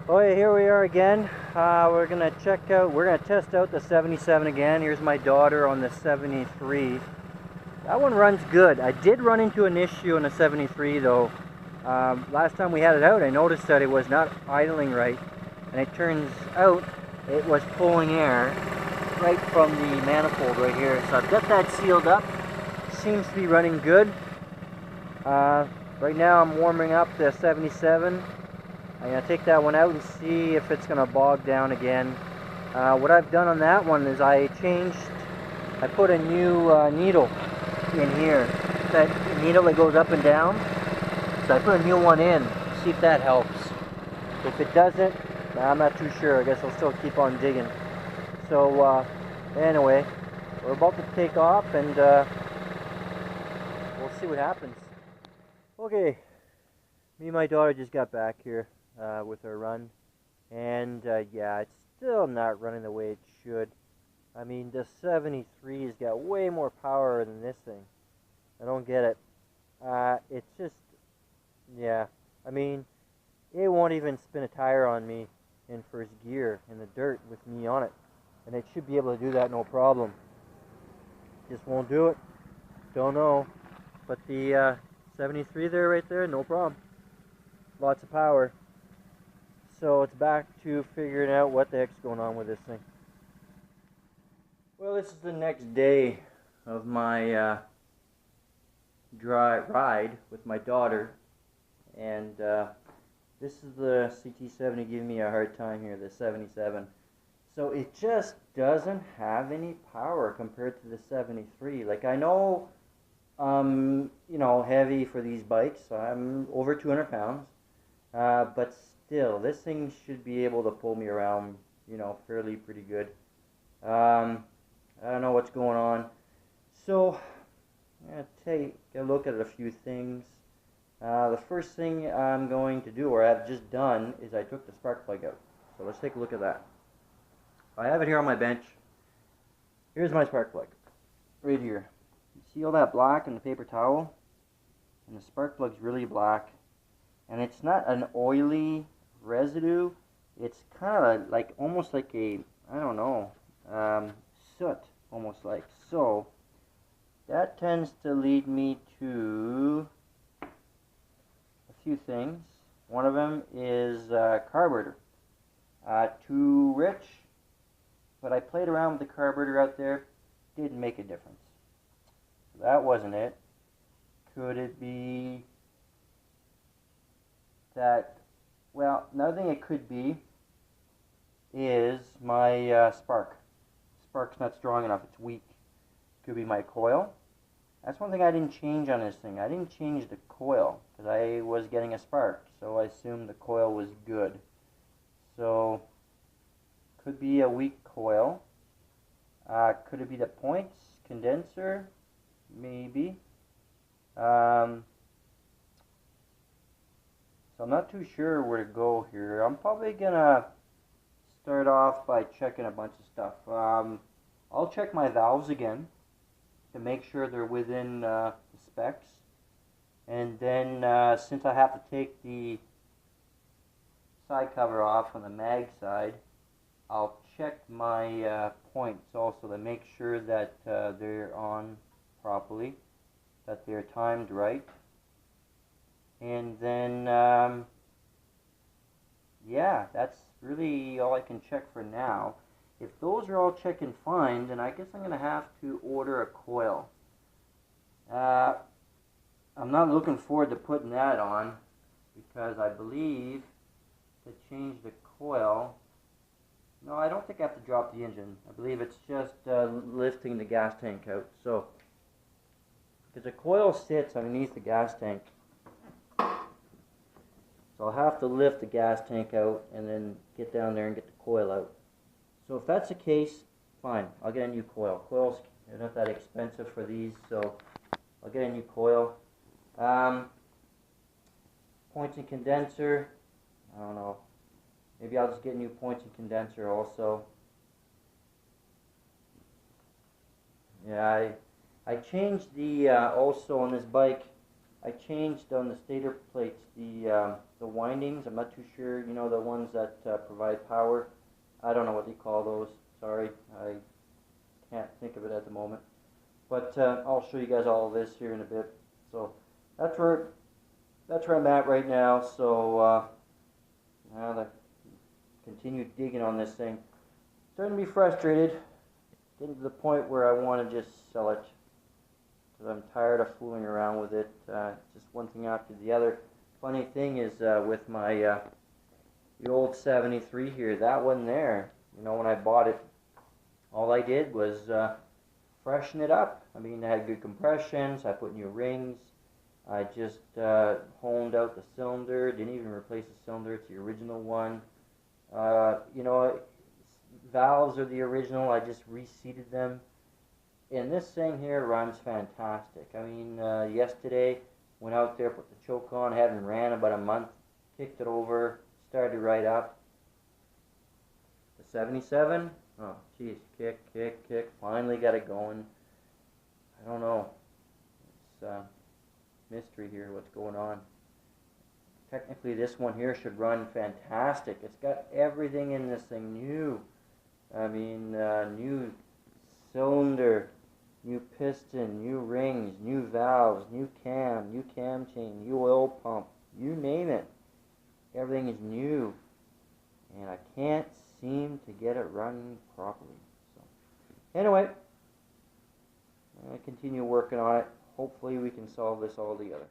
Oh yeah, here we are again. We're gonna test out the 77 again. Here's my daughter on the 73. That one runs good. I did run into an issue on the 73 though. Last time we had it out, I noticed that it was not idling right, and it turns out it was pulling air right from the manifold right here. So I've got that sealed up. Seems to be running good. Right now I'm warming up the 77. I'm going to take that one out and see if it's going to bog down again. What I've done on that one is I put a new needle in here. That needle that goes up and down. So I put a new one in, see if that helps. If it doesn't, I'm not too sure. I guess I'll still keep on digging. So anyway, we're about to take off and we'll see what happens. Okay, me and my daughter just got back here with our run, and yeah, it's still not running the way it should. I mean, the 73's got way more power than this thing. I don't get it. It's just, yeah, I mean, it won't even spin a tire on me in first gear in the dirt with me on it, and it should be able to do that no problem. Just won't do it. Don't know, but the 73 there, right there, no problem. Lots of power. So it's back to figuring out what the heck's going on with this thing. Well, this is the next day of my dry ride with my daughter, and this is the ct70 giving me a hard time here, the 77. So it just doesn't have any power compared to the 73. Like, I know you know, heavy for these bikes. I'm over 200 pounds, but still, this thing should be able to pull me around, you know, pretty good. I don't know what's going on. So I'm going to take a look at a few things. The first thing I'm going to do, or I've just done, is I took the spark plug out. So let's take a look at that. I have it here on my bench. Here's my spark plug, right here. You see all that black in the paper towel? And the spark plug's really black. And it's not an oily residue. It's kind of like, almost like a, I don't know, soot, almost like. So that tends to lead me to a few things. One of them is carburetor. Too rich, but I played around with the carburetor out there. Didn't make a difference. So that wasn't it. Could it be that, well, another thing it could be is my spark. Spark's not strong enough, it's weak. Could be my coil. That's one thing I didn't change on this thing. I didn't change the coil because I was getting a spark, so I assumed the coil was good. So could be a weak coil. Could it be the points condenser? Maybe. So I'm not too sure where to go here. I'm probably gonna start off by checking a bunch of stuff. I'll check my valves again to make sure they're within the specs. And then since I have to take the side cover off on the mag side, I'll check my points also to make sure that they're on properly, that they're timed right. And then yeah, that's really all I can check for now. If those are all checking fine, then I guess I'm gonna have to order a coil. I'm not looking forward to putting that on because I believe to change the coil, no, I don't think I have to drop the engine. I believe it's just lifting the gas tank out. So, because the coil sits underneath the gas tank, so I'll have to lift the gas tank out and then get down there and get the coil out. So if that's the case, fine, I'll get a new coil. Coils are not that expensive for these, so I'll get a new coil. Points and condenser, I don't know. Maybe I'll just get a new points and condenser also. Yeah, I changed the, also on this bike, I changed on the stator plates, the the windings. I'm not too sure. You know, the ones that provide power. I don't know what they call those. Sorry, I can't think of it at the moment. But I'll show you guys all of this here in a bit. So that's where I'm at right now. So now to continue digging on this thing. Starting to be frustrated. Getting to the point where I want to just sell it. Because I'm tired of fooling around with it. Just one thing after the other. Funny thing is with my the old 73 here, that one there, you know, when I bought it, all I did was freshen it up. I mean, it had good compressions, I put new rings, I just honed out the cylinder, didn't even replace the cylinder, it's the original one. You know, valves are the original, I just reseated them. And this thing here runs fantastic. I mean, yesterday, went out there, put the choke on, hadn't ran about a month, kicked it over, started right up. The 77, oh geez, kick, finally got it going. I don't know, it's mystery here, what's going on. Technically this one here should run fantastic. It's got everything in this thing new. I mean, new cylinder, new piston, new rings, new valves, new cam chain, new oil pump, you name it. Everything is new, and I can't seem to get it running properly. So, anyway, I'm going to continue working on it. Hopefully we can solve this all together.